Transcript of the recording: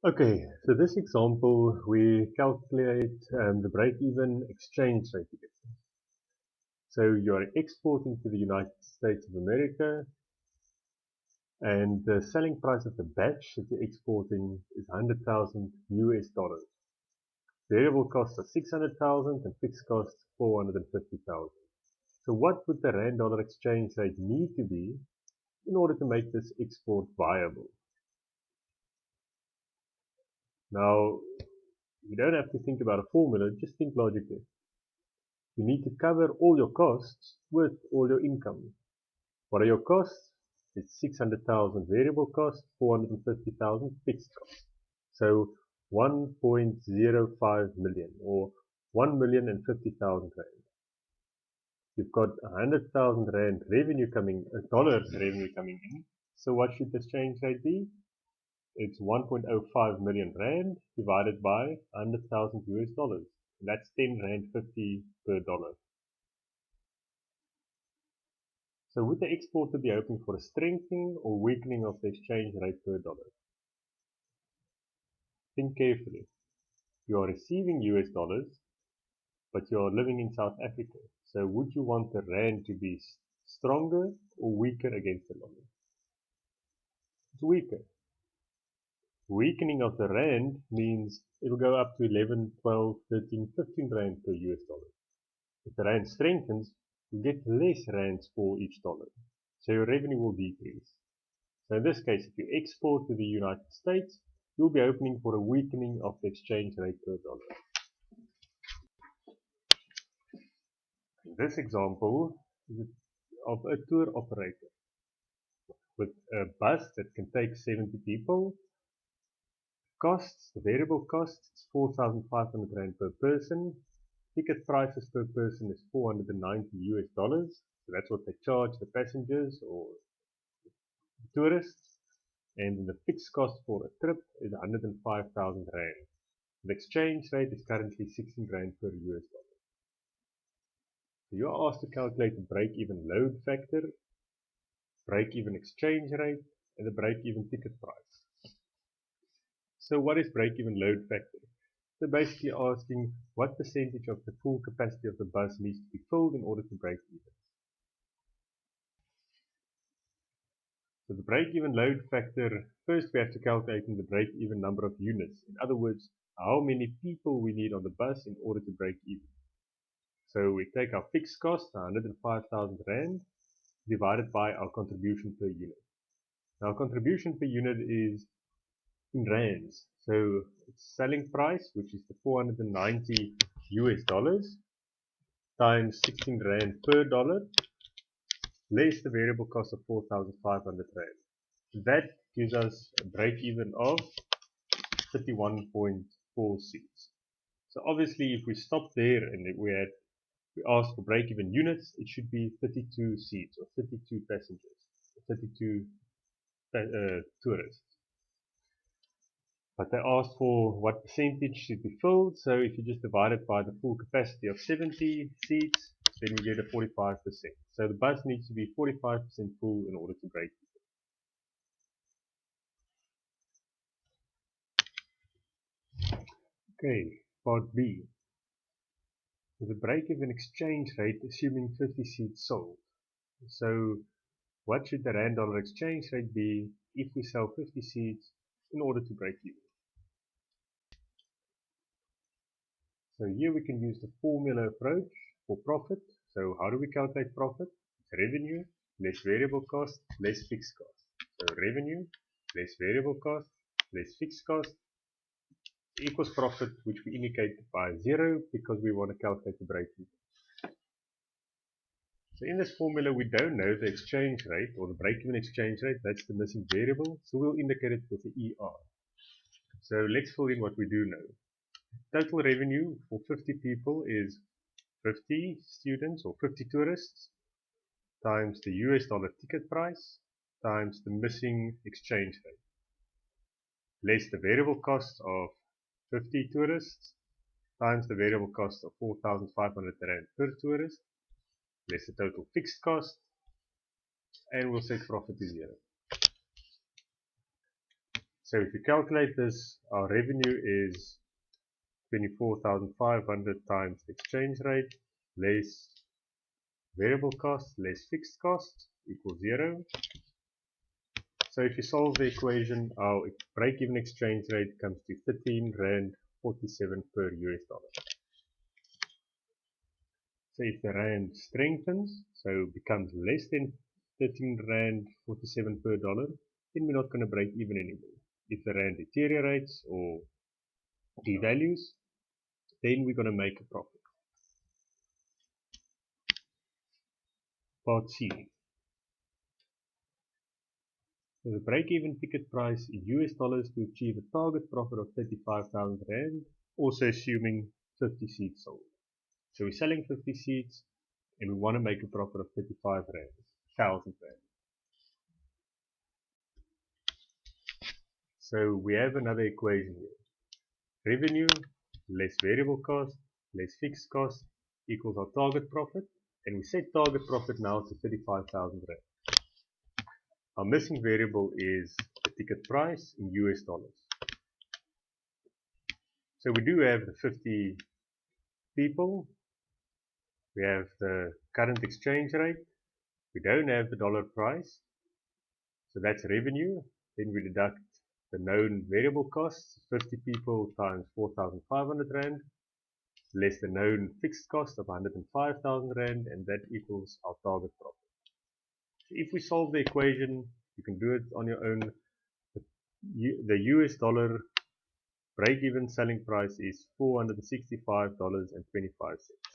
Okay, so this example we calculate the break-even exchange rate again. So you are exporting to the United States of America, and the selling price of the batch that you're exporting is 100,000 US dollars. Variable costs are 600,000 and fixed costs 450,000. So what would the rand dollar exchange rate need to be in order to make this export viable? Now, you don't have to think about a formula, just think logically. You need to cover all your costs with all your income. What are your costs? It's 600,000 variable cost, 450,000 fixed cost. So 1.05 million or 1,050,000 rand. You've got 100,000 rand revenue dollars revenue coming in. So what should the exchange rate be? It's 1.05 million rand divided by 100,000 US dollars. That's 10 rand 50 per dollar. So would the exporter be hoping for a strengthening or weakening of the exchange rate per dollar? Think carefully. You are receiving US dollars, but you are living in South Africa. So would you want the rand to be stronger or weaker against the dollar? It's weaker. Weakening of the rand means it will go up to 11, 12, 13, 15 rand per US dollar. If the rand strengthens, you get less rands for each dollar. So your revenue will decrease. So in this case, if you export to the United States, you'll be hoping for a weakening of the exchange rate per dollar. In this example is of a tour operator with a bus that can take 70 people. Costs, the variable costs, is 4,500 rand per person. Ticket prices per person is 490 US dollars. So that's what they charge the passengers or the tourists. And the fixed cost for a trip is 105,000 rand. The exchange rate is currently 16 rand per US dollar. So you are asked to calculate the break-even load factor, break-even exchange rate, and the break-even ticket price. So what is break-even load factor? So basically asking what percentage of the full capacity of the bus needs to be filled in order to break even. So the break-even load factor, first we have to calculate the break-even number of units. In other words, how many people we need on the bus in order to break even. So we take our fixed cost, 105,000 rand, divided by our contribution per unit. Now contribution per unit is in rands. So it's selling price, which is the 490 US dollars, times 16 rand per dollar, less the variable cost of 4,500 rand. That gives us a break even of 31.4 seats. So obviously if we stop there and we ask for break even units, it should be 32 seats or 32 passengers, 32 tourists. But they asked for what percentage should be filled, so if you just divide it by the full capacity of 70 seats, then you get a 45%. So the bus needs to be 45% full in order to break even. Okay, part B. The break-even exchange rate assuming 50 seats sold. So what should the rand dollar exchange rate be if we sell 50 seats in order to break even? So here we can use the formula approach for profit. So how do we calculate profit? It's revenue less variable cost less fixed cost. So revenue less variable cost less fixed cost equals profit, which we indicate by 0 because we want to calculate the break even. So in this formula we don't know the exchange rate or the break-even exchange rate, that's the missing variable, so we'll indicate it with the ER. So let's fill in what we do know. Total revenue for 50 people is 50 students or 50 tourists times the US dollar ticket price times the missing exchange rate, less the variable cost of 50 tourists times the variable cost of 4,500 rand per tourist, less the total fixed cost, and we'll set profit to 0. So if you calculate this, our revenue is 24,500 times the exchange rate less variable cost less fixed cost equals 0. So if you solve the equation, our break-even exchange rate comes to 13 Rand 47 per US dollar. So if the Rand strengthens, so becomes less than 13 Rand 47 per dollar, then we're not going to break even anymore. If the Rand deteriorates or devalues, then we're going to make a profit. Part C. So the break-even ticket price in US dollars to achieve a target profit of 35,000 Rand, also assuming 50 seats sold. So we're selling 50 seats and we want to make a profit of 35,000 Rand. So we have another equation here. Revenue less variable cost less fixed cost equals our target profit, and we set target profit now to 35,000 Rand. Our missing variable is the ticket price in US dollars. So we do have the 50 people, we have the current exchange rate, we don't have the dollar price, so that's revenue. Then we deduct the known variable costs, 50 people times 4,500 Rand, less the known fixed cost of 105,000 Rand, and that equals our target profit. So if we solve the equation, you can do it on your own. The US dollar break-even selling price is $465.25.